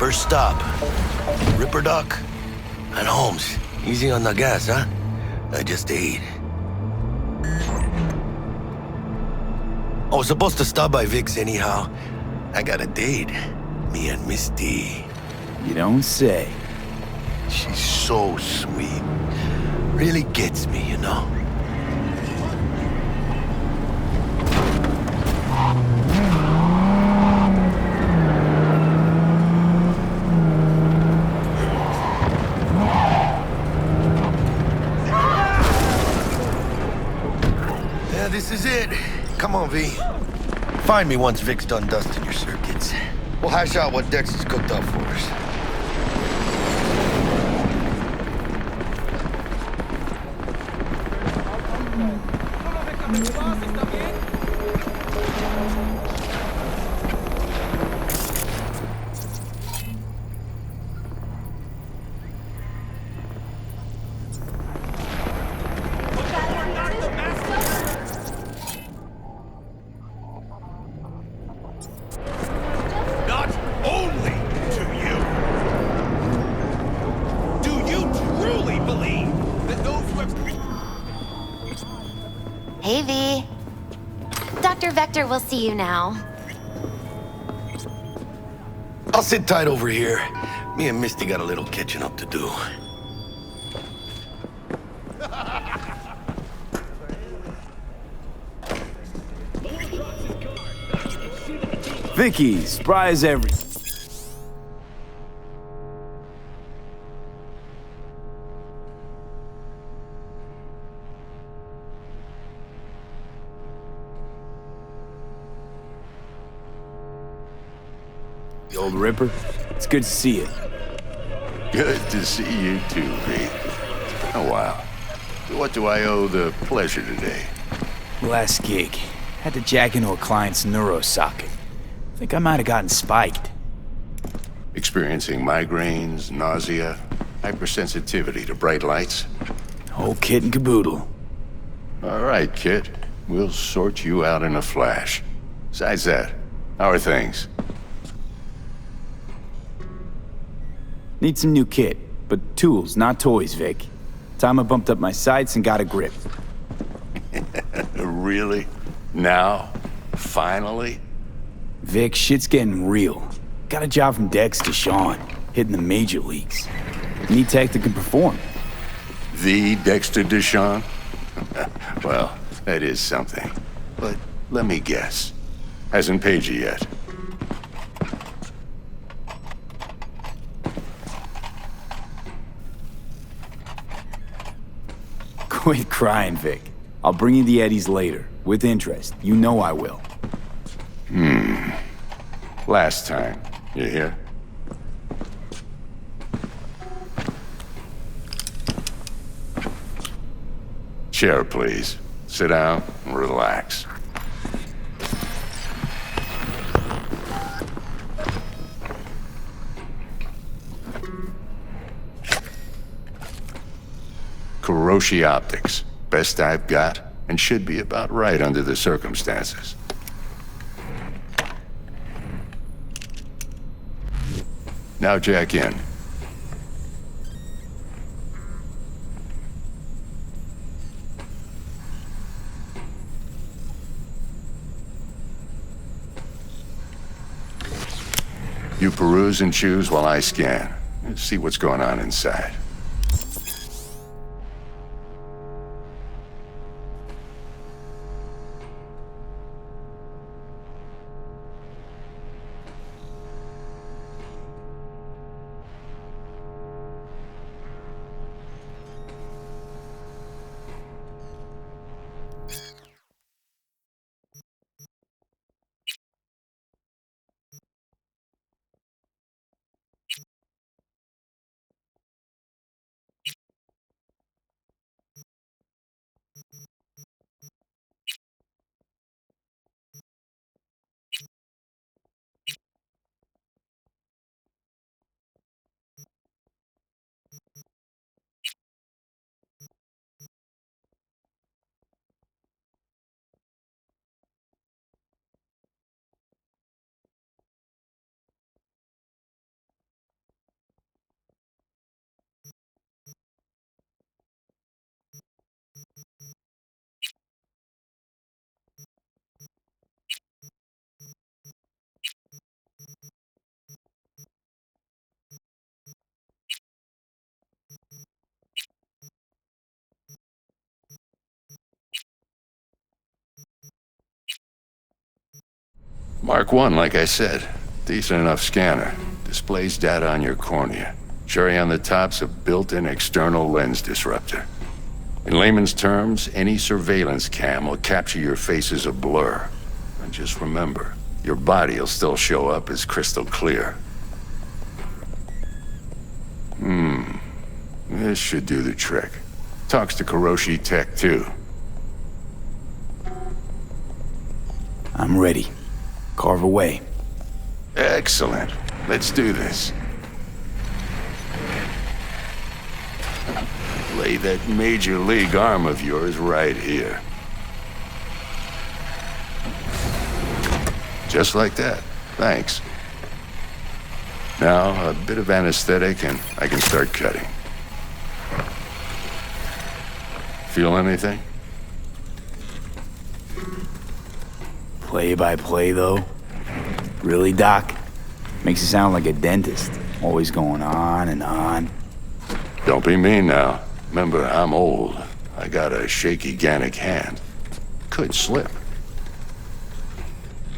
First stop, Ripper Doc and Holmes. Easy on the gas, huh? I just ate. I was supposed to stop by Vic's anyhow. I got a date. Me and Misty. You don't say. She's so sweet. Really gets me, you know? Yeah, this is it. Come on, V. Find me once Vic's done dusting your circuits. We'll hash out what Dex has cooked up for us. Not only to you. Do you truly believe that those who have... Hey, V. Dr. Vector will see you now. I'll sit tight over here. Me and Misty got a little catching up to do. Vicky, spry as ever. The old Ripper? It's good to see you. Good to see you too, V. Oh, wow. What do I owe the pleasure today? Last gig. Had to jack into a client's neuro socket. Think I might have gotten spiked. Experiencing migraines, nausea, hypersensitivity to bright lights? Whole kit and caboodle. All right, kid. We'll sort you out in a flash. Besides that, how are things? Need some new kit, but tools, not toys, Vic. Time I bumped up my sights and got a grip. Really? Now? Finally? Vic, shit's getting real. Got a job from Dex to Sean, hitting the major leagues. Need tech that can perform. The Dexter Deshawn? Well, that is something. But let me guess. Hasn't paid you yet. Quit crying, Vic. I'll bring you the Eddies later, with interest. You know I will. Last time. You hear? Chair, please. Sit down and relax. Kuroshi Optics. Best I've got, and should be about right under the circumstances. Now jack in. You peruse and choose while I scan. See what's going on inside. Mark 1, like I said. Decent enough scanner. Displays data on your cornea. Cherry on the top's a built-in external lens disruptor. In layman's terms, any surveillance cam will capture your face as a blur. And just remember, your body will still show up as crystal clear. This should do the trick. Talks to Kuroshi Tech, too. I'm ready. Carve away. Excellent. Let's do this. Lay that major league arm of yours right here. Just like that. Thanks. Now, a bit of anesthetic and I can start cutting. Feel anything? Play by play, though? Really, Doc? Makes it sound like a dentist. Always going on and on. Don't be mean now. Remember, I'm old. I got a shaky Gannic hand. Could slip.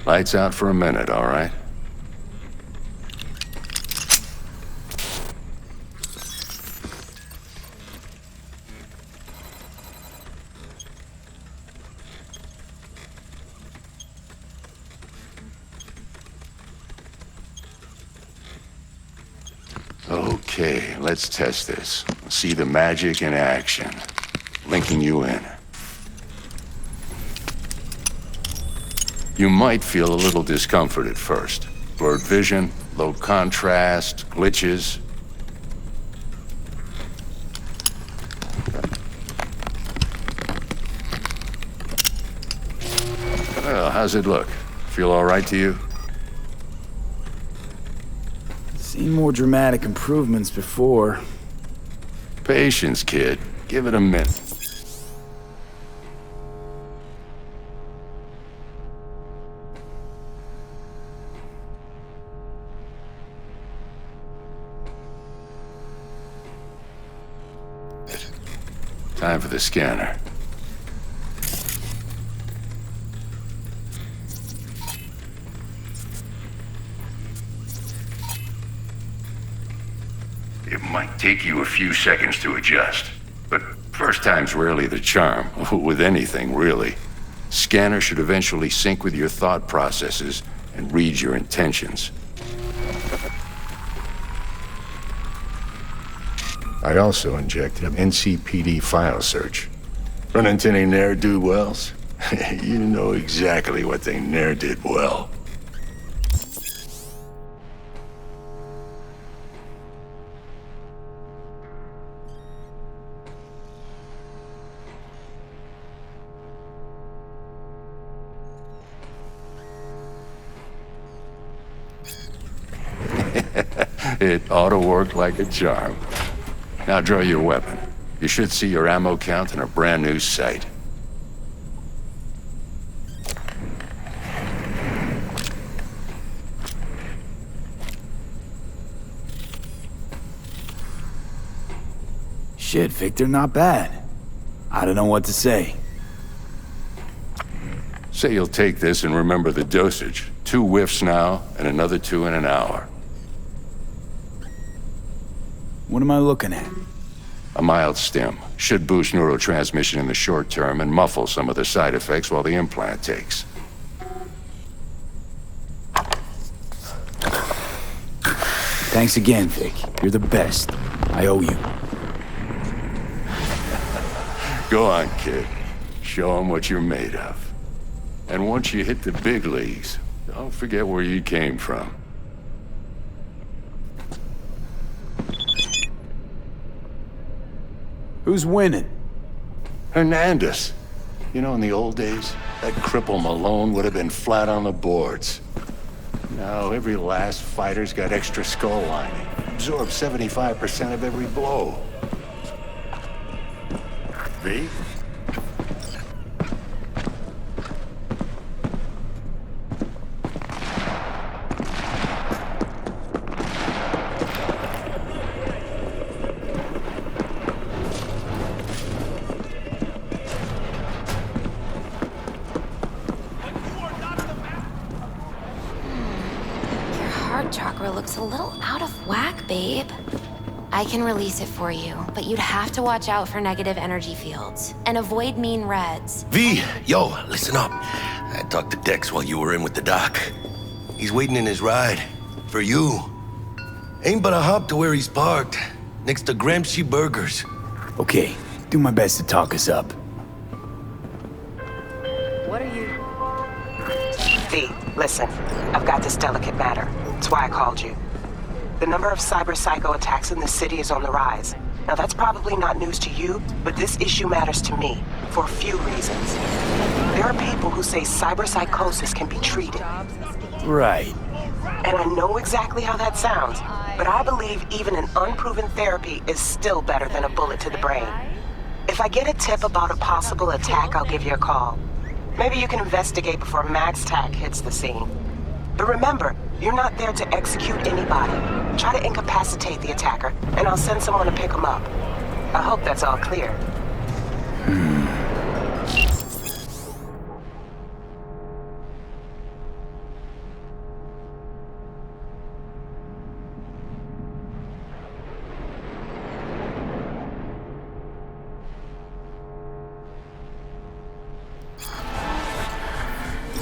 Lights out for a minute, all right? Okay, let's test this. See the magic in action. Linking you in. You might feel a little discomfort at first. Blurred vision, low contrast, glitches. Well, how's it look? Feel all right to you? Seen more dramatic improvements before. Patience, kid. Give it a minute. Time for the scanner. It might take you a few seconds to adjust, but first time's rarely the charm, with anything, really. Scanner should eventually sync with your thought processes and read your intentions. I also injected an NCPD file search. Run into any ne'er-do-wells? You know exactly what they ne'er did well. It ought to work like a charm. Now draw your weapon. You should see your ammo count in a brand new sight. Shit, Victor, not bad. I don't know what to say. Say you'll take this and remember the dosage. 2 whiffs now, and another 2 in an hour. What am I looking at? A mild stim. Should boost neurotransmission in the short term and muffle some of the side effects while the implant takes. Thanks again, Vic. You're the best. I owe you. Go on, kid. Show 'em what you're made of. And once you hit the big leagues, don't forget where you came from. Who's winning? Hernandez. You know, in the old days, that cripple Malone would have been flat on the boards. Now, every last fighter's got extra skull lining. Absorbs 75% of every blow. V? throat chakra looks a little out of whack, babe. I can release it for you, but you'd have to watch out for negative energy fields and avoid mean reds. V, yo, listen up. I talked to Dex while you were in with the doc. He's waiting in his ride. For you. Ain't but a hop to where he's parked. Next to Gramsci Burgers. Okay, do my best to talk us up. What are you... V, listen. I've got this delicate matter. That's why I called you. The number of cyber-psycho attacks in the city is on the rise. Now that's probably not news to you, but this issue matters to me, for a few reasons. There are people who say cyber-psychosis can be treated. Right. And I know exactly how that sounds, but I believe even an unproven therapy is still better than a bullet to the brain. If I get a tip about a possible attack, I'll give you a call. Maybe you can investigate before Max Tack hits the scene. But remember, you're not there to execute anybody. Try to incapacitate the attacker, and I'll send someone to pick him up. I hope that's all clear.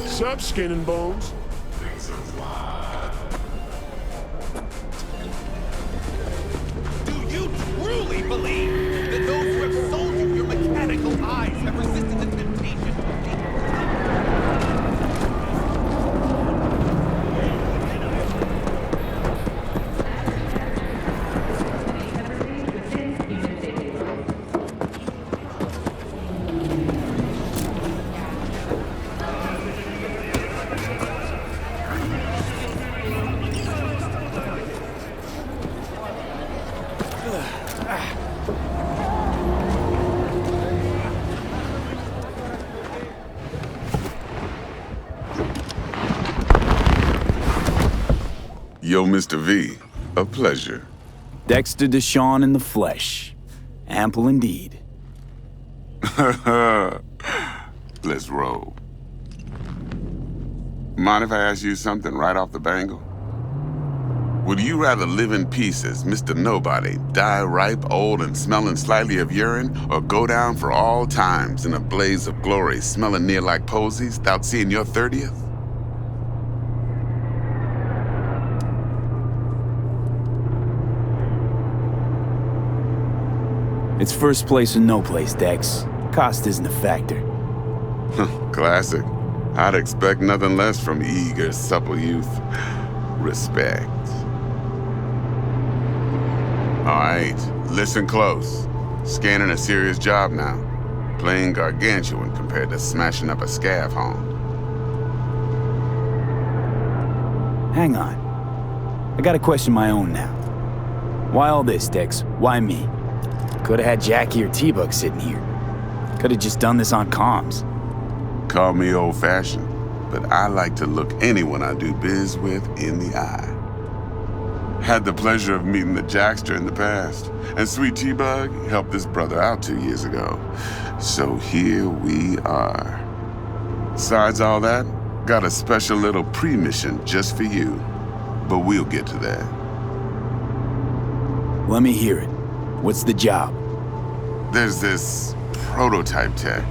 Sup, Skin and Bones? Do you truly believe that those who have sold you your mechanical eyes have resisted the temptation of me? Yo, Mr. V, a pleasure. Dexter Deshawn in the flesh. Ample indeed. Let's roll. Mind if I ask you something right off the bangle? Would you rather live in peace as Mr. Nobody, die ripe, old, and smelling slightly of urine, or go down for all times in a blaze of glory, smelling near like posies, without seeing your 30th? It's first place or no place, Dex. Cost isn't a factor. Classic. I'd expect nothing less from eager, supple youth. Respect. All right, listen close. Scanning a serious job now. Playing gargantuan compared to smashing up a scav home. Hang on. I got a question of my own now. Why all this, Dex? Why me? Could've had Jackie or T-Bug sitting here. Could've just done this on comms. Call me old-fashioned, but I like to look anyone I do biz with in the eye. Had the pleasure of meeting the Jackster in the past, and Sweet T-Bug helped this brother out 2 years ago. So here we are. Besides all that, got a special little pre-mission just for you. But we'll get to that. Let me hear it. What's the job? There's this prototype tech,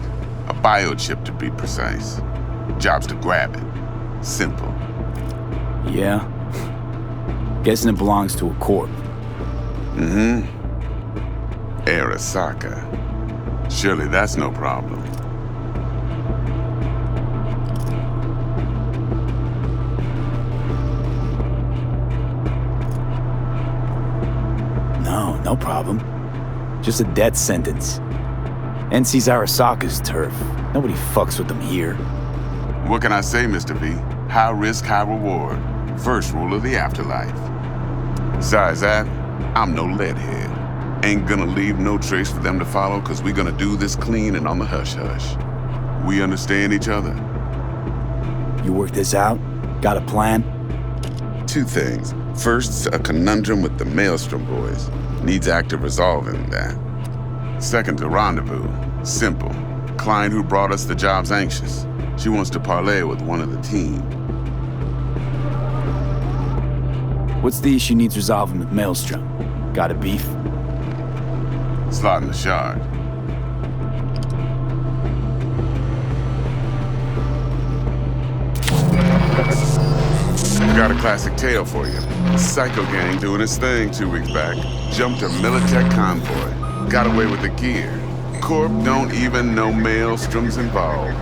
a biochip to be precise. Job's to grab it. Simple. Yeah? Guessing it belongs to a corp. Mm-hmm. Arasaka. Surely that's no problem. No problem. Just a death sentence. NC's Arasaka's turf. Nobody fucks with them here. What can I say, Mr. V? High risk, high reward. First rule of the afterlife. Besides that, I'm no leadhead. Ain't gonna leave no trace for them to follow, cause we gonna do this clean and on the hush-hush. We understand each other? You work this out? Got a plan? Two things. First, a conundrum with the Maelstrom boys. Needs active resolving that. Second, a rendezvous. Simple. Client who brought us the job's anxious. She wants to parlay with one of the team. What's the issue needs resolving with Maelstrom? Got a beef? Slotting the shard. Got a classic tale for you. Psycho gang doing its thing 2 weeks back. Jumped a Militech convoy. Got away with the gear. Corp don't even know Maelstrom's involved.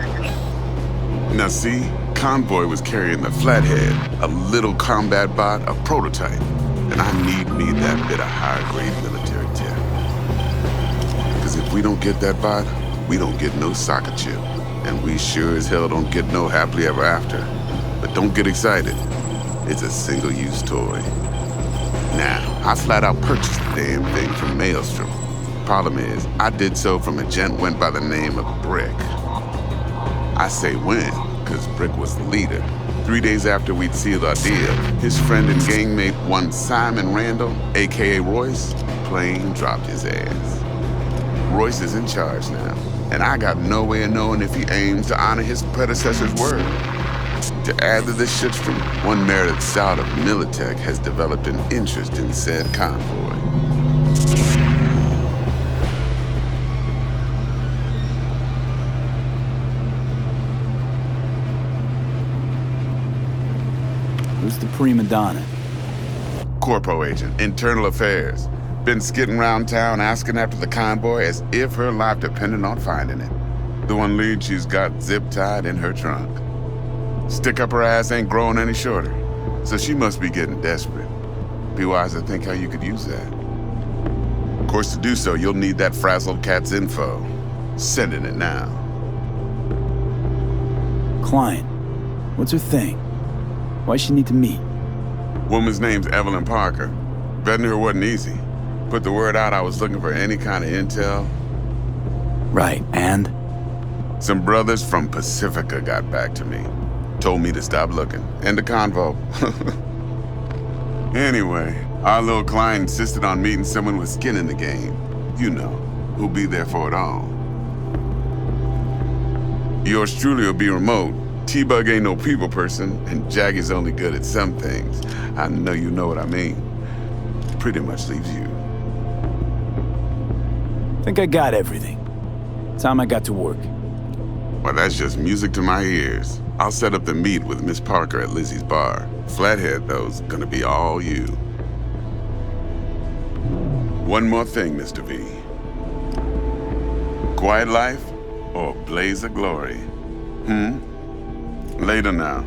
Now see, convoy was carrying the Flathead, a little combat bot, a prototype. And I need me that bit of high-grade military tech. Because if we don't get that bot, we don't get no soccer chip. And we sure as hell don't get no happily ever after. But don't get excited. It's a single-use toy. Now, I flat out purchased the damn thing from Maelstrom. Problem is, I did so from a gent went by the name of Brick. I say when, because Brick was the leader. 3 days after we'd sealed our deal, his friend and gangmate, one Simon Randall, aka Royce, plain dropped his ass. Royce is in charge now, and I got no way of knowing if he aims to honor his predecessor's word. To add to this shitstorm, one merited scout of Militech has developed an interest in said convoy. Who's the prima donna? Corpo agent, internal affairs. Been skidding around town asking after the convoy as if her life depended on finding it. The one lead she's got zip-tied in her trunk. Stick up her ass ain't growing any shorter, so she must be getting desperate. Be wise to think how you could use that. Of course, to do so, you'll need that frazzled cat's info. Sending it now. Client. What's her thing? Why she need to meet? Woman's name's Evelyn Parker. Vetting her wasn't easy. Put the word out I was looking for any kind of intel. Right, and? Some brothers from Pacifica got back to me. Told me to stop looking. End the convo. Anyway, our little client insisted on meeting someone with skin in the game. You know, who'll be there for it all. Yours truly will be remote. T-Bug ain't no people person, and Jaggy's only good at some things. I know you know what I mean. Pretty much leaves you. Think I got everything. Time I got to work. Well, that's just music to my ears. I'll set up the meet with Miss Parker at Lizzie's bar. Flathead, though's gonna be all you. One more thing, Mr. V. Quiet life or blaze of glory? Later now.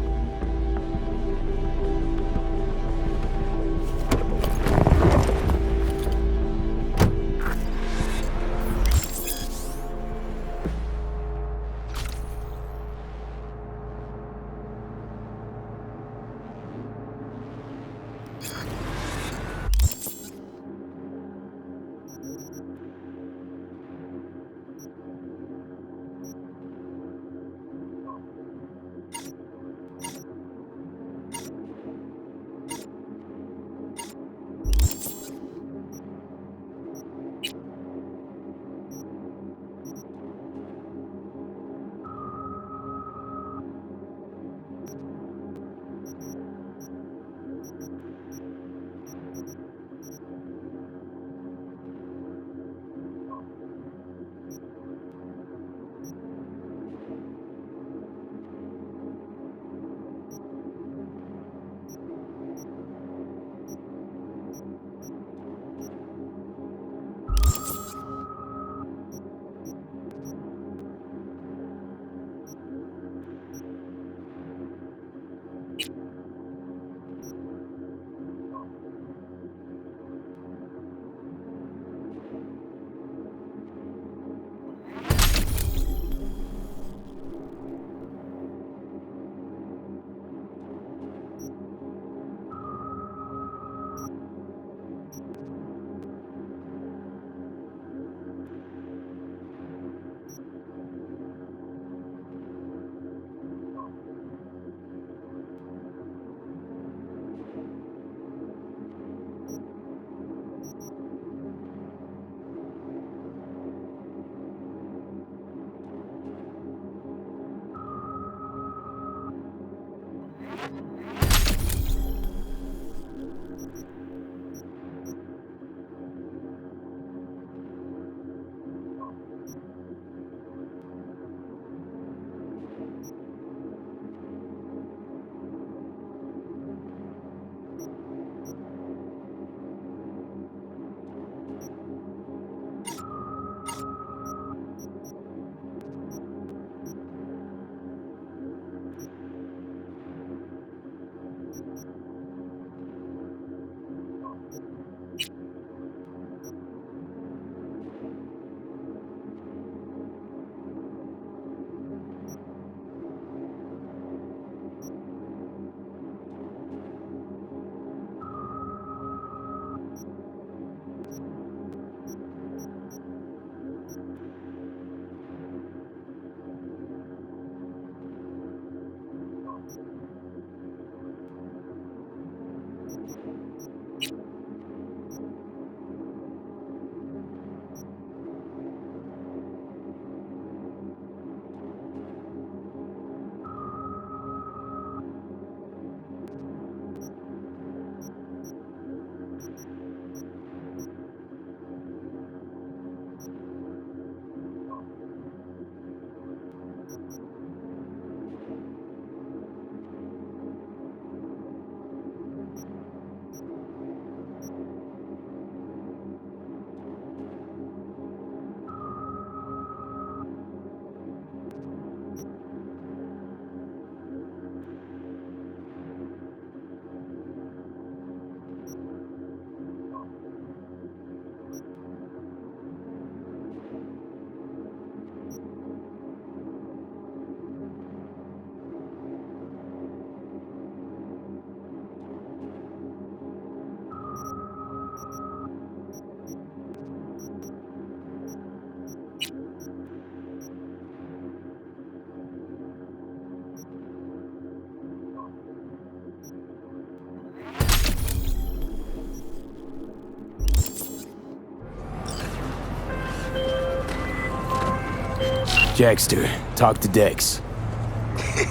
Jackster, talk to Dex.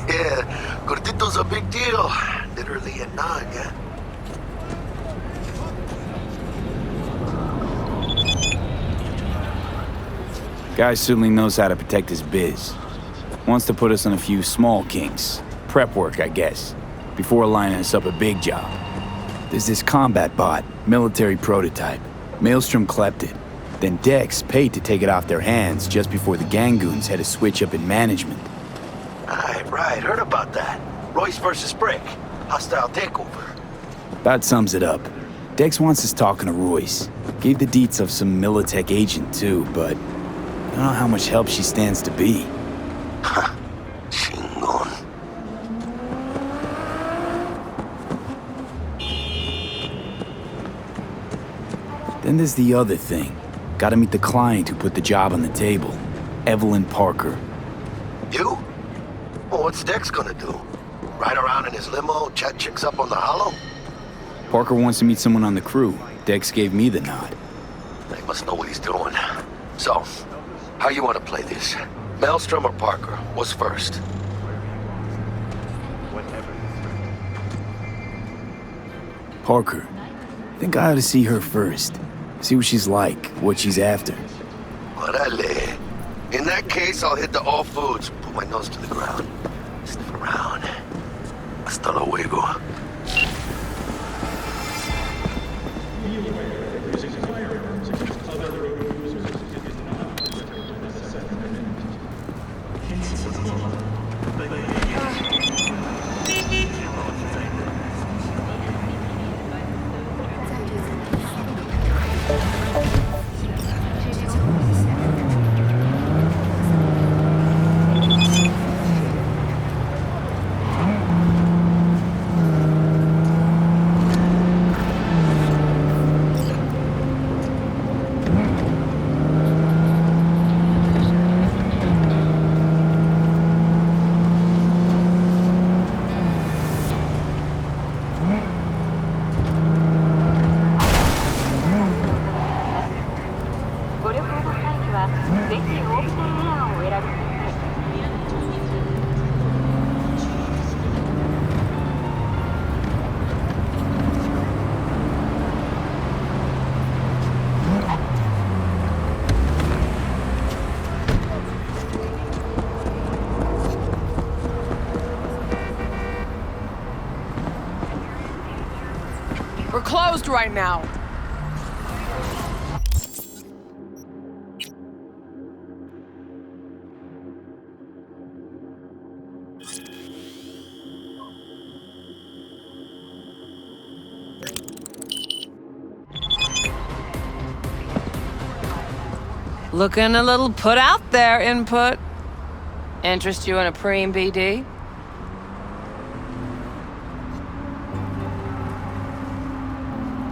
Yeah, Gordito's a big deal. Literally a nod, yeah? Guy certainly knows how to protect his biz. Wants to put us on a few small kinks. Prep work, I guess. Before lining us up a big job. There's this combat bot, military prototype. Maelstrom clept it. Then Dex paid to take it off their hands just before the Gangoons had a switch up in management. Right, heard about that. Royce versus Brick. Hostile takeover. That sums it up. Dex wants us talking to Royce. Gave the deets of some Militech agent too, but I don't know how much help she stands to be. Ha. Chingon. Then there's the other thing. Gotta meet the client who put the job on the table. Evelyn Parker. You? Well, what's Dex gonna do? Ride around in his limo, chat chicks up on the hollow? Parker wants to meet someone on the crew. Dex gave me the nod. He must know what he's doing. So, how you want to play this? Maelstrom or Parker? What's first? Parker. Think I ought to see her first. See what she's like, what she's after. Orale. In that case, I'll hit the all foods. Put my nose to the ground. Sniff around. Hasta luego. We're closed right now. Looking a little put out there, Input. Interest you in a preem BD?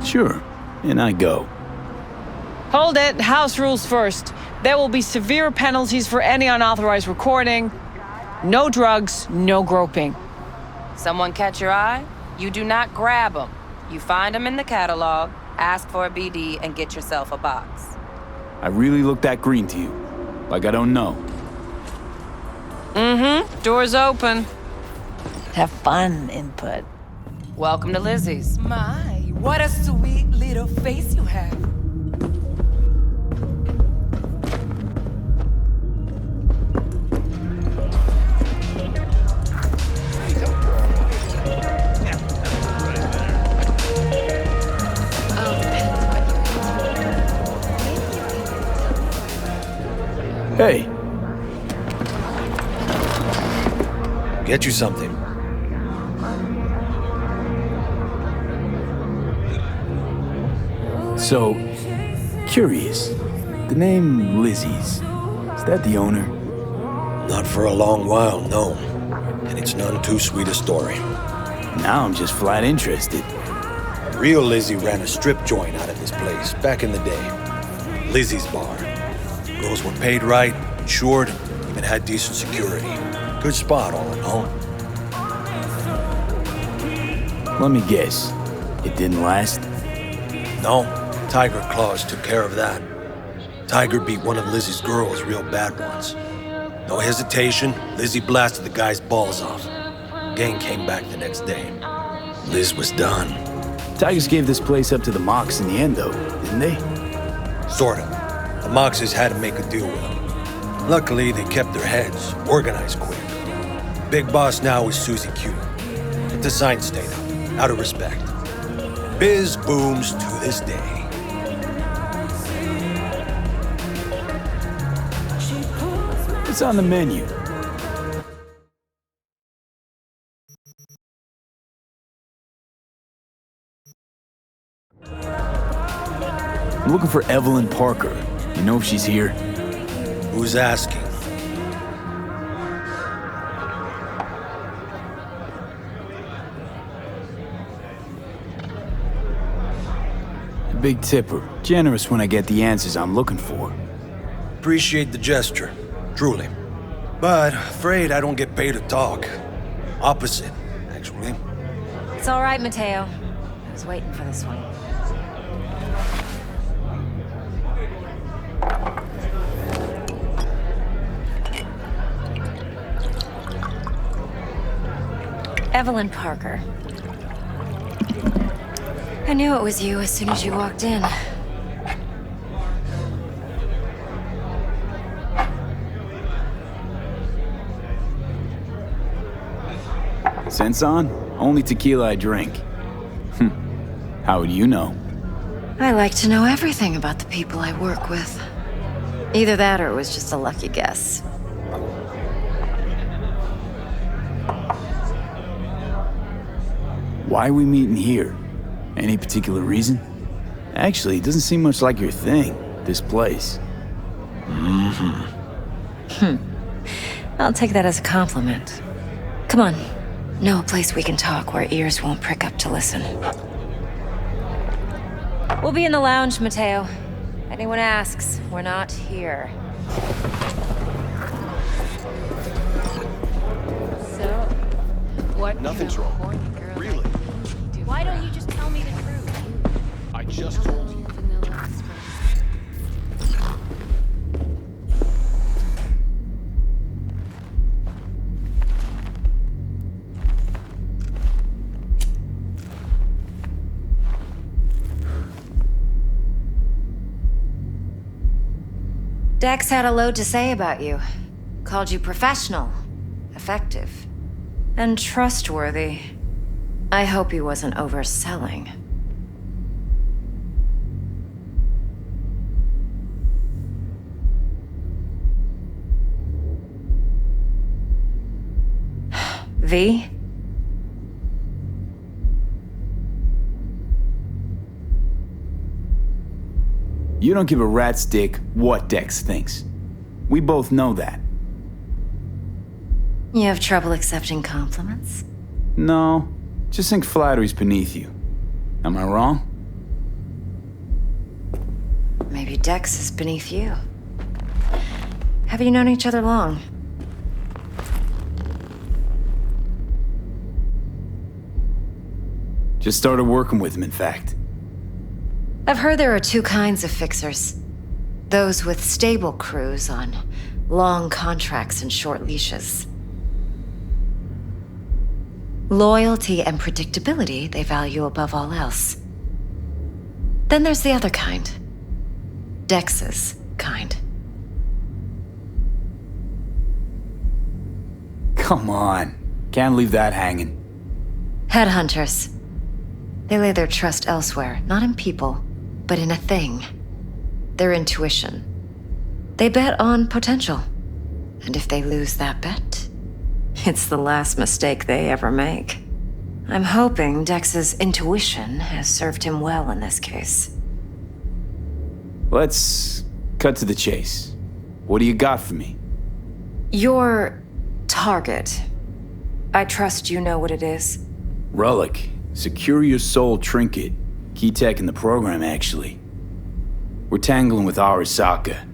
Sure, and I go. Hold it. House rules first. There will be severe penalties for any unauthorized recording. No drugs, no groping. Someone catch your eye? You do not grab them. You find them in the catalog, ask for a BD, and get yourself a box. I really look that green to you. Like I don't know. Mm-hmm. Door's open. Have fun, Input. Welcome to Lizzie's. My, what a sweet little face you have. Hey, Get you something. so, curious. The name Lizzie's, is that the owner? Not for a long while, no. And it's none too sweet a story. Now I'm just flat interested. Real Lizzie ran a strip joint out of this place back in the day. Lizzie's Bar. Girls were paid right, insured, even had decent security. Good spot, all in all. Let me guess. It didn't last? No, Tiger Claws took care of that. Tiger beat one of Lizzie's girls real bad once. No hesitation, Lizzie blasted the guy's balls off. Gang came back the next day. Liz was done. Tigers gave this place up to the Mox in the end, though, didn't they? Sorta. The Moxes had to make a deal with them. Luckily, they kept their heads, organized quick. Big boss now is Susie Q. But the sign stayed up, out of respect. Biz booms to this day. What's on the menu? I'm looking for Evelyn Parker. You know if she's here? Who's asking? A big tipper. Generous when I get the answers I'm looking for. Appreciate the gesture, truly. But afraid I don't get paid to talk. Opposite, actually. It's all right, Mateo. I was waiting for this one. Evelyn Parker. I knew it was you as soon as you walked in. Sense on? Only tequila I drink. How would you know? I like to know everything about the people I work with. Either that or it was just a lucky guess. Why are we meeting here? Any particular reason? Actually, it doesn't seem much like your thing, this place. I'll take that as a compliment. Come on. Know a place we can talk where ears won't prick up to listen. We'll be in the lounge, Mateo. Anyone asks, we're not here. So, what? Nothing's wrong. Really? Why don't you just tell me the truth? I just told you. Dex had a load to say about you. Called you professional, effective, and trustworthy. I hope he wasn't overselling. V? You don't give a rat's dick what Dex thinks. We both know that. You have trouble accepting compliments? No, just think flattery's beneath you. Am I wrong? Maybe Dex is beneath you. Have you known each other long? Just started working with him, in fact. I've heard there are two kinds of fixers. Those with stable crews on long contracts and short leashes. Loyalty and predictability they value above all else. Then there's the other kind. Dex's kind. Come on. Can't leave that hanging. Headhunters. They lay their trust elsewhere, not in people, but in a thing. Their intuition. They bet on potential. And if they lose that bet, it's the last mistake they ever make. I'm hoping Dex's intuition has served him well in this case. Let's cut to the chase. What do you got for me? Your target. I trust you know what it is. Relic. Secure your soul trinket. Key tech in the program, actually. We're tangling with Arasaka,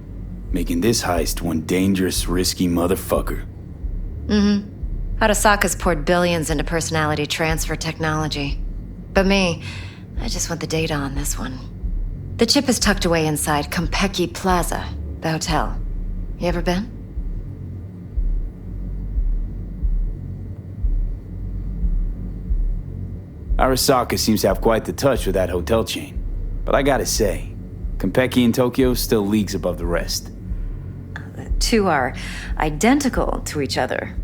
making this heist one dangerous, risky motherfucker. Arasaka's poured billions into personality transfer technology. But me, I just want the data on this one. The chip is tucked away inside Konpeki Plaza, the hotel. You ever been? Arasaka seems to have quite the touch with that hotel chain. But I gotta say, Konpeki in Tokyo still leagues above the rest. The two are identical to each other.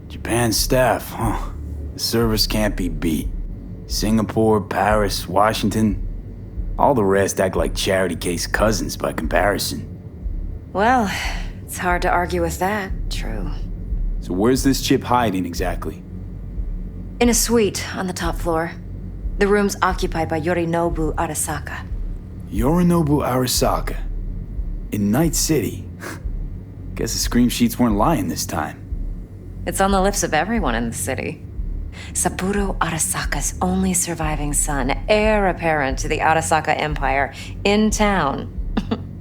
Japan's staff, huh? The service can't be beat. Singapore, Paris, Washington. All the rest act like charity case cousins by comparison. Well, it's hard to argue with that, true. So where's this chip hiding exactly? In a suite on the top floor. The room's occupied by Yorinobu Arasaka. Yorinobu Arasaka? In Night City? Guess the scream sheets weren't lying this time. It's on the lips of everyone in the city. Saburo Arasaka's only surviving son, heir apparent to the Arasaka Empire, in town.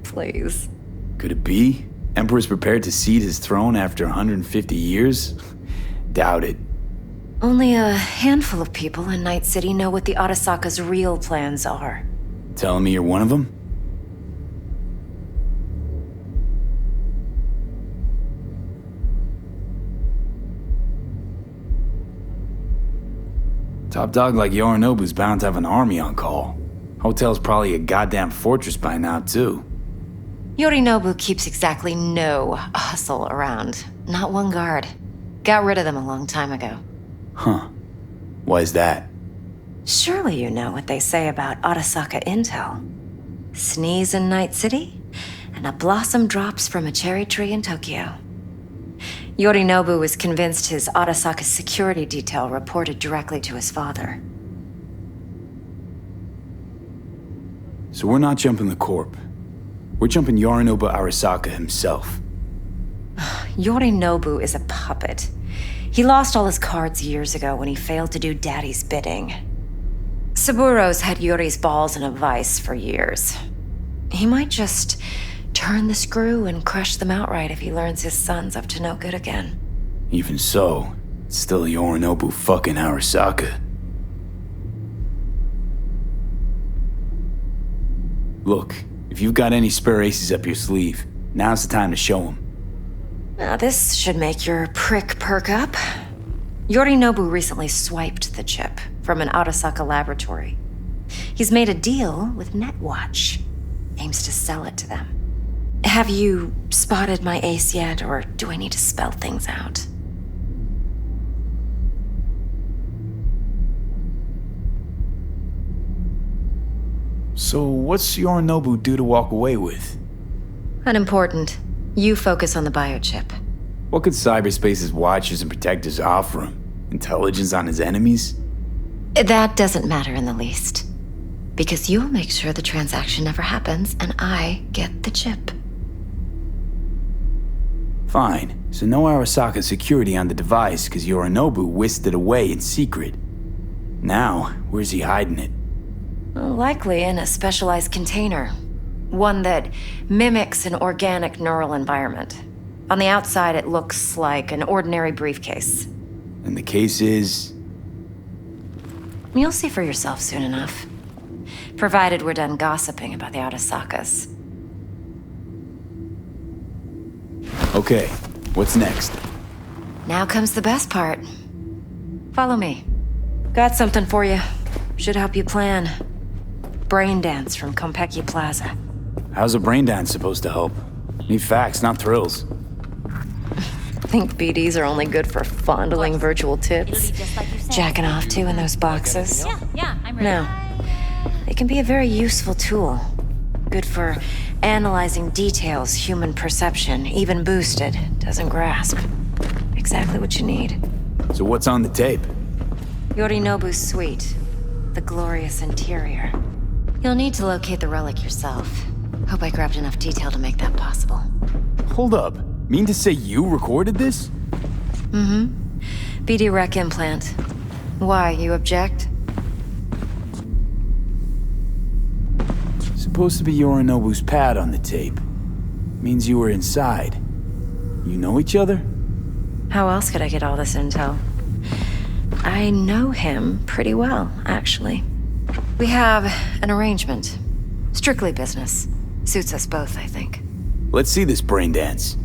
Please. Could it be? Emperor's prepared to cede his throne after 150 years? Doubt it. Only a handful of people in Night City know what the Arasaka's real plans are. Telling me you're one of them? Top dog like Yorinobu's bound to have an army on call. Hotel's probably a goddamn fortress by now, too. Yorinobu keeps exactly no hustle around. Not one guard. Got rid of them a long time ago. Huh. Why is that? Surely you know what they say about Arasaka intel. Sneeze in Night City, and a blossom drops from a cherry tree in Tokyo. Yorinobu was convinced his Arasaka security detail reported directly to his father. So we're not jumping the Corp. We're jumping Yorinobu Arasaka himself. Yorinobu is a puppet. He lost all his cards years ago when he failed to do Daddy's bidding. Saburo's had Yuri's balls in a vice for years. He might just turn the screw and crush them outright if he learns his son's up to no good again. Even so, it's still Yorinobu fucking Arasaka. Look, if you've got any spare aces up your sleeve, now's the time to show them. Now this should make your prick perk up. Yorinobu recently swiped the chip from an Arasaka laboratory. He's made a deal with Netwatch. Aims to sell it to them. Have you spotted my ace yet, or do I need to spell things out? So what's Yorinobu due to walk away with? Unimportant. You focus on the biochip. What could cyberspace's watchers and protectors offer him? Intelligence on his enemies? That doesn't matter in the least. Because you'll make sure the transaction never happens, and I get the chip. Fine. So no Arasaka security on the device because Yorinobu whisked it away in secret. Now, where's he hiding it? Likely in a specialized container. One that mimics an organic neural environment. On the outside, it looks like an ordinary briefcase. And the case is? You'll see for yourself soon enough. Provided we're done gossiping about the Arasakas. Okay, what's next? Now comes the best part. Follow me. Got something for you. Should help you plan. Braindance from Konpeki Plaza. How's a braindance supposed to help? Need facts, not thrills. Think BDs are only good for fondling virtual tits? Jacking off to in those boxes? Yeah, I'm ready. No. They can be a very useful tool. Good for analyzing details human perception, even boosted, doesn't grasp. Exactly what you need. So what's on the tape? Yorinobu's suite. The glorious interior. You'll need to locate the relic yourself. Hope I grabbed enough detail to make that possible. Hold up. Mean to say you recorded this? Mm-hmm. BD rec implant. Why, you object? Supposed to be Yorinobu's pad on the tape. Means you were inside. You know each other? How else could I get all this intel? I know him pretty well, actually. We have an arrangement. Strictly business. Suits us both, I think. Let's see this braindance.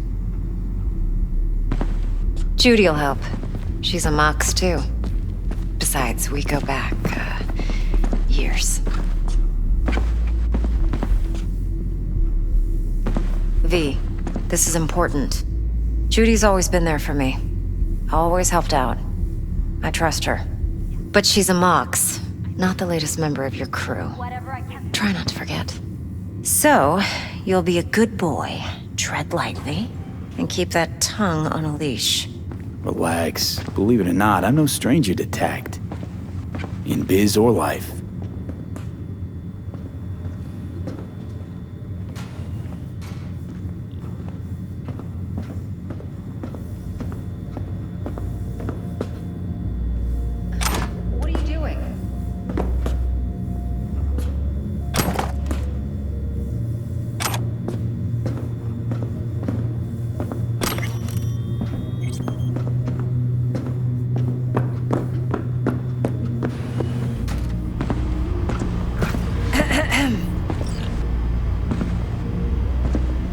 Judy'll help. She's a mox, too. Besides, we go back, years. V, this is important. Judy's always been there for me. Always helped out. I trust her. But she's a Mox, not the latest member of your crew. Try not to forget. So, you'll be a good boy, tread lightly, and keep that tongue on a leash. Relax. Believe it or not, I'm no stranger to tact. In biz or life. What are you doing?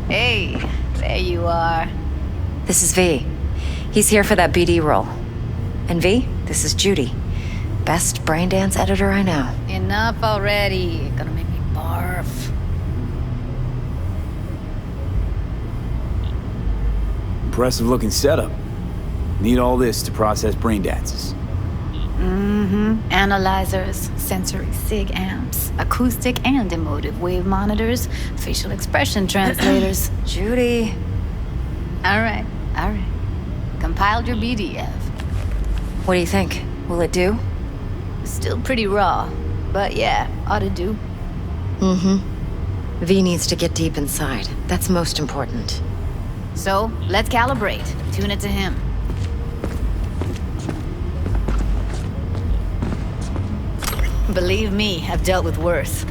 Hey, there you are. This is V. He's here for that BD role. And V, this is Judy. Best Braindance editor I know. Enough already. Gonna make me barf. Impressive looking setup. Need all this to process brain dances. Analyzers, sensory sig amps, acoustic and emotive wave monitors, facial expression translators. Judy. All right. Compiled your BDF. What do you think? Will it do? Still pretty raw, but yeah, ought to do. V needs to get deep inside. That's most important. So, let's calibrate. Tune it to him. Believe me, I've dealt with worse.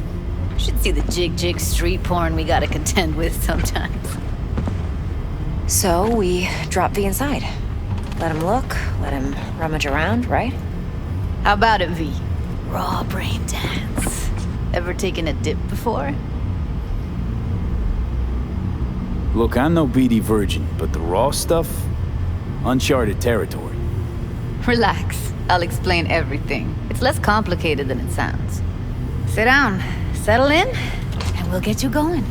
You should see the jig street porn we gotta contend with sometimes. So we drop V inside. Let him look, let him rummage around, right? How about it, V? Raw brain dance. Ever taken a dip before? Look, I'm no BD virgin, but the raw stuff? Uncharted territory. Relax. I'll explain everything. It's less complicated than it sounds. Sit down, settle in, and we'll get you going.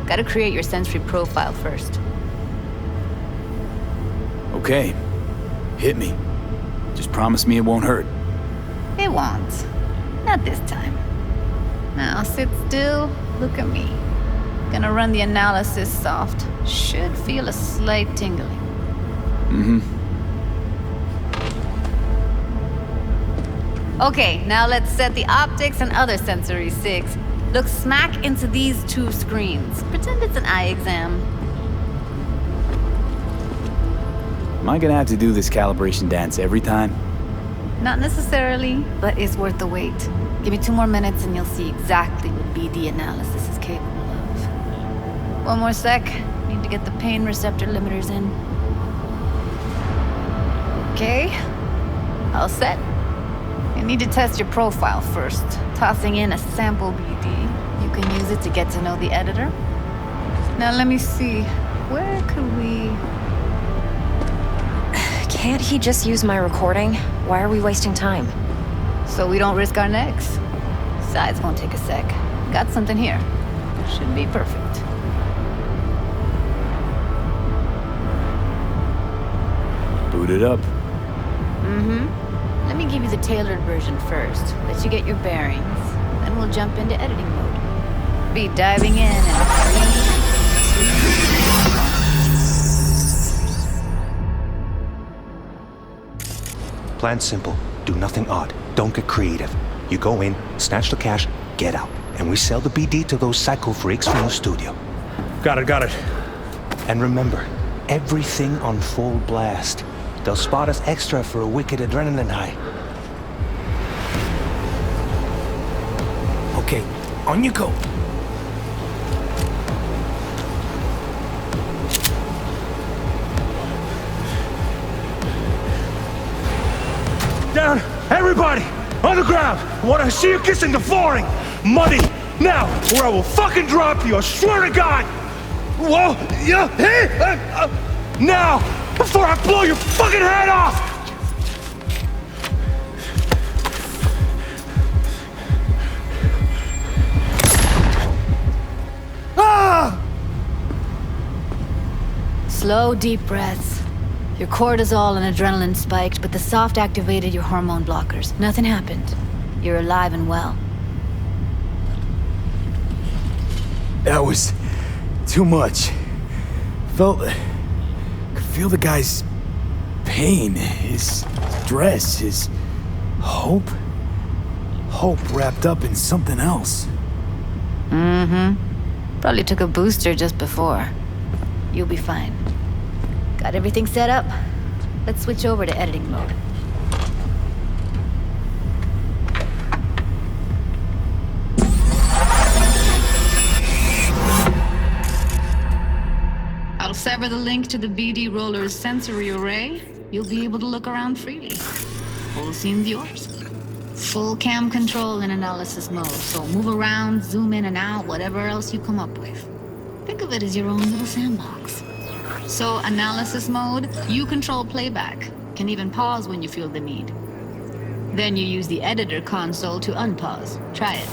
Gotta create your sensory profile first. Okay. Hit me. Just promise me it won't hurt. It won't. Not this time. Now sit still, look at me. Gonna run the analysis soft. Should feel a slight tingling. Okay, now let's set the optics and other sensory sigs. Look smack into these two screens. Pretend it's an eye exam. Am I gonna have to do this calibration dance every time? Not necessarily, but it's worth the wait. Give me 2 more minutes and you'll see exactly what BD analysis is capable of. 1 more sec. Need to get the pain receptor limiters in. Okay. All set. You need to test your profile first. Tossing in a sample BD. You can use it to get to know the editor. Now let me see. Where could we... Can't he just use my recording? Why are we wasting time? So we don't risk our necks. Besides, won't take a sec. Got something here. Should be perfect. Boot it up. Let me give you the tailored version first. Let you get your bearings. Then we'll jump into editing mode. Be diving in and... Plan simple. Do nothing odd. Don't get creative. You go in, snatch the cash, get out. And we sell the BD to those psycho freaks from the studio. Got it. And remember, everything on full blast. They'll spot us extra for a wicked adrenaline high. Okay, on you go. down! Everybody! On the ground! I wanna see you kissing the flooring! Muddy! Now! Or I will fucking drop you, I swear to God! Whoa! Yeah! Hey! Now! Before I blow your fucking head off! Ah! Slow, deep breaths. Your cortisol and adrenaline spiked, but the soft activated your hormone blockers. Nothing happened. You're alive and well. That was too much. Could feel the guy's pain, his stress, his hope. Hope wrapped up in something else. Probably took a booster just before. You'll be fine. Got everything set up? Let's switch over to editing mode. I'll sever the link to the BD Roller's sensory array. You'll be able to look around freely. Whole scene's yours. Full cam control in analysis mode, so move around, zoom in and out, whatever else you come up with. Think of it as your own little sandbox. So, analysis mode, you control playback. Can even pause when you feel the need. Then you use the editor console to unpause. Try it.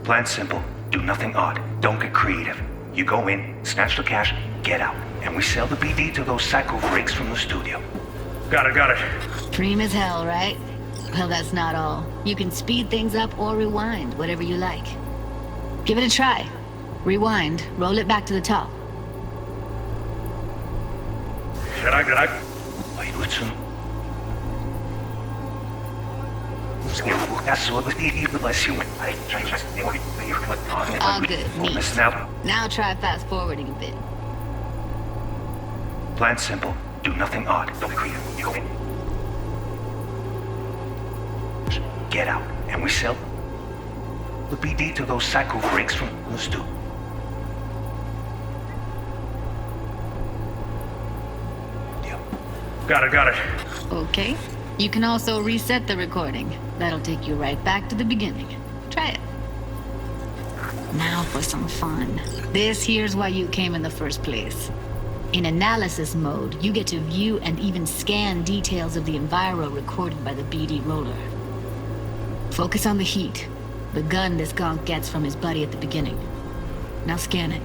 Plan simple. Do nothing odd. Don't get creative. You go in, snatch the cash, get out. And we sell the BD to those psycho freaks from the studio. Got it. Dream as hell, right? Well, that's not all. You can speed things up or rewind, whatever you like. Give it a try. Rewind, roll it back to the top. All good, neat. Now try fast forwarding a bit. Plan simple. Do nothing odd. Don't be creative. You go in. Get out. And we sell the BD to those psycho freaks from the studio. Got it. Okay. You can also reset the recording. That'll take you right back to the beginning. Try it. Now for some fun. This here's why you came in the first place. In analysis mode, you get to view and even scan details of the enviro recorded by the BD roller. Focus on the heat, the gun this gonk gets from his buddy at the beginning. Now scan it.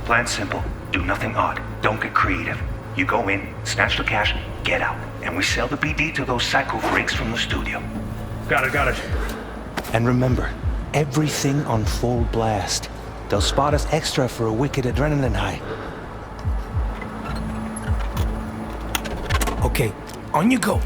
Plan simple. Do nothing odd. Don't get creative. You go in, snatch the cash, get out. And we sell the BD to those psycho freaks from the studio. Got it. And remember, everything on full blast. They'll spot us extra for a wicked adrenaline high. Okay, on you go.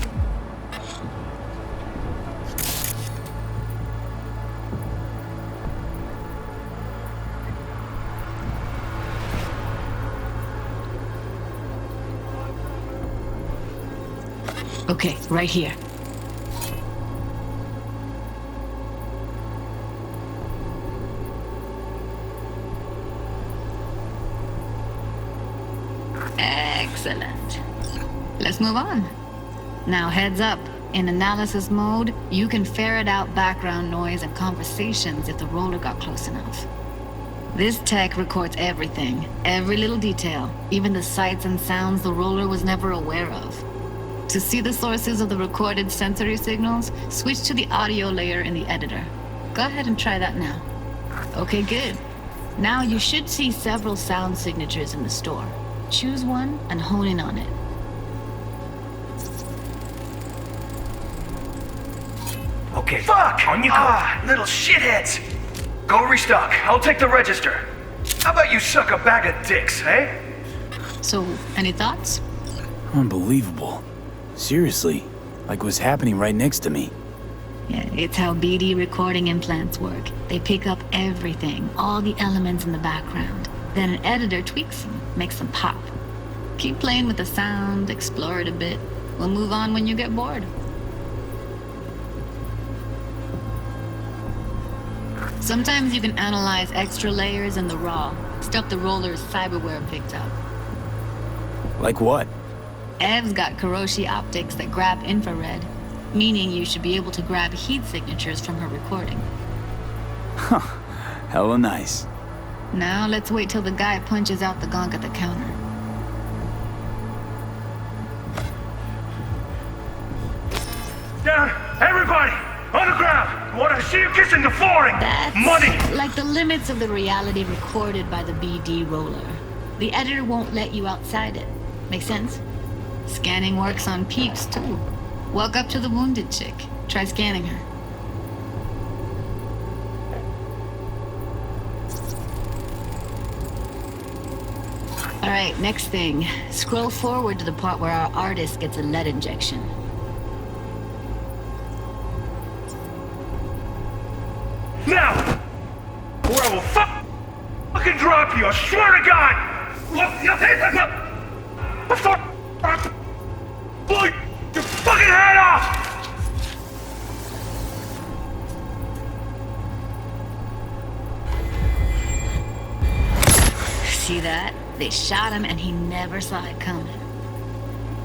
Okay, right here. Excellent. Let's move on. Now heads up. In analysis mode, you can ferret out background noise and conversations if the roller got close enough. This tech records everything, every little detail, even the sights and sounds the roller was never aware of. To see the sources of the recorded sensory signals, switch to the audio layer in the editor. Go ahead and try that now. Okay, good. Now you should see several sound signatures in the store. Choose one and hone in on it. Okay. Fuck! On you go. Little shitheads! Go restock. I'll take the register. How about you suck a bag of dicks, eh? So, any thoughts? Unbelievable. Seriously, like what's happening right next to me. Yeah, it's how BD recording implants work. They pick up everything, all the elements in the background. Then an editor tweaks them, makes them pop. Keep playing with the sound, explore it a bit. We'll move on when you get bored. Sometimes you can analyze extra layers in the raw, stuff the roller's cyberware picked up. Like what? Ev's got Kiroshi optics that grab infrared, meaning you should be able to grab heat signatures from her recording. Huh. Hella nice. Now let's wait till the guy punches out the gong at the counter. Down! Everybody! On the ground! Want to see you kissing the flooring! That's Money! like the limits of the reality recorded by the BD roller. The editor won't let you outside it. Make sense? Scanning works on peeps, too. Walk up to the wounded chick. Try scanning her. Alright, next thing. Scroll forward to the part where our artist gets a lead injection. Now! Or I will fucking drop you, I swear to God! Before I blow your fucking head off! See that? They shot him and he never saw it coming.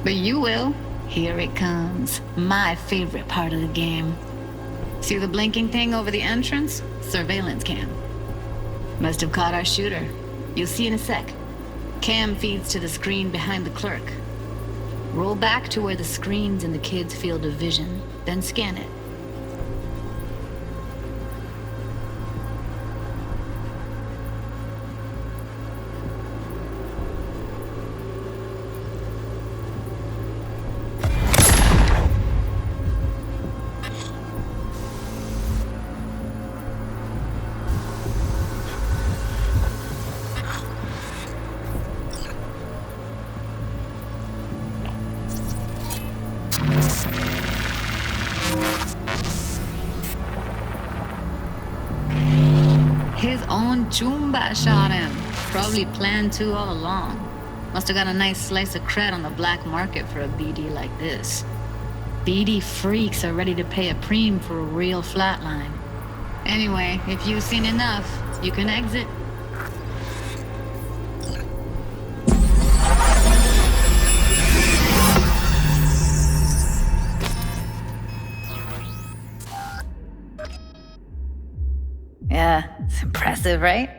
But you will. Here it comes. My favorite part of the game. See the blinking thing over the entrance? Surveillance cam. Must have caught our shooter. You'll see in a sec. Cam feeds to the screen behind the clerk. Roll back to where the screen's in the kid's field of vision, then scan it. His own Chumba shot him. Probably planned to all along. Must have got a nice slice of cred on the black market for a BD like this. BD freaks are ready to pay a preem for a real flatline. Anyway, if you've seen enough, you can exit. Yeah, it's impressive, right?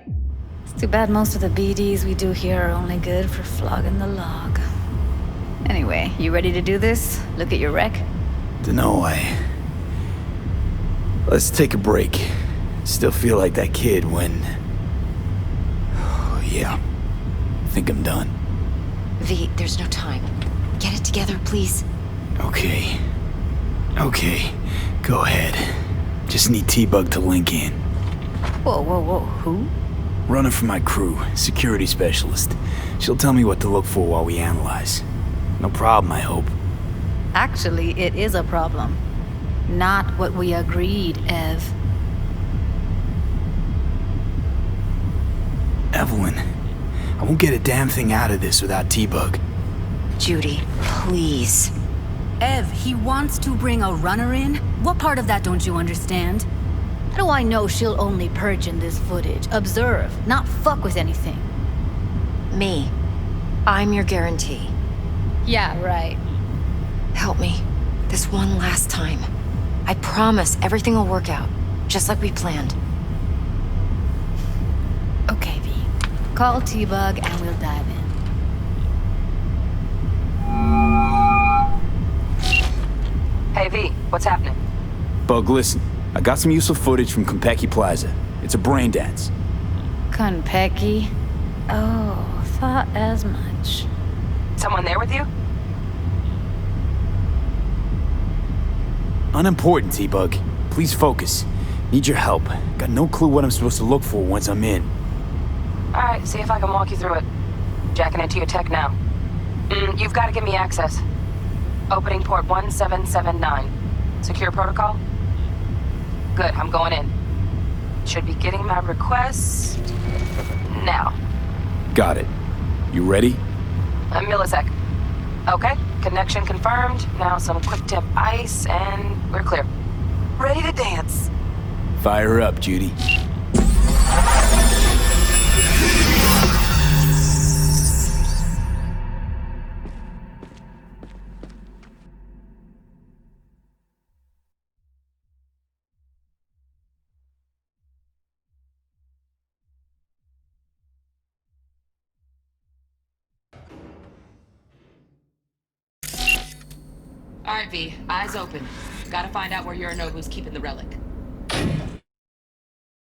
It's too bad most of the BDs we do here are only good for flogging the log. Anyway, you ready to do this? Look at your wreck? Dunno, Let's take a break. Still feel like that kid when... Oh, yeah. I think I'm done. V, there's no time. Get it together, please. Okay. Go ahead. Just need T-Bug to link in. Whoa, who? Running for my crew, security specialist. She'll tell me what to look for while we analyze. No problem, I hope. Actually, it is a problem. Not what we agreed, Ev. Evelyn, I won't get a damn thing out of this without T-Bug. Judy, please. Ev, he wants to bring a runner in? What part of that don't you understand? How do I know she'll only purge in this footage? Observe, not fuck with anything. Me. I'm your guarantee. Yeah, right. Help me. This one last time. I promise everything will work out, just like we planned. Okay, V. Call T-Bug and we'll dive in. Hey, V, what's happening? Bug, listen. I got some useful footage from Konpeki Plaza. It's a Braindance. Konpeki? Oh, thought as much. Someone there with you? Unimportant, T-Bug. Please focus. Need your help. Got no clue what I'm supposed to look for once I'm in. Alright, see if I can walk you through it. Jacking into your tech now. You've got to give me access. Opening port 1779. Secure protocol? Good, I'm going in. Should be getting my request now. Got it. You ready? A millisec. Okay, connection confirmed. Now some quick tip ice, and we're clear. Ready to dance. Fire her up, Judy. All right, V. Eyes open. Gotta find out where Yorinobu's keeping the relic.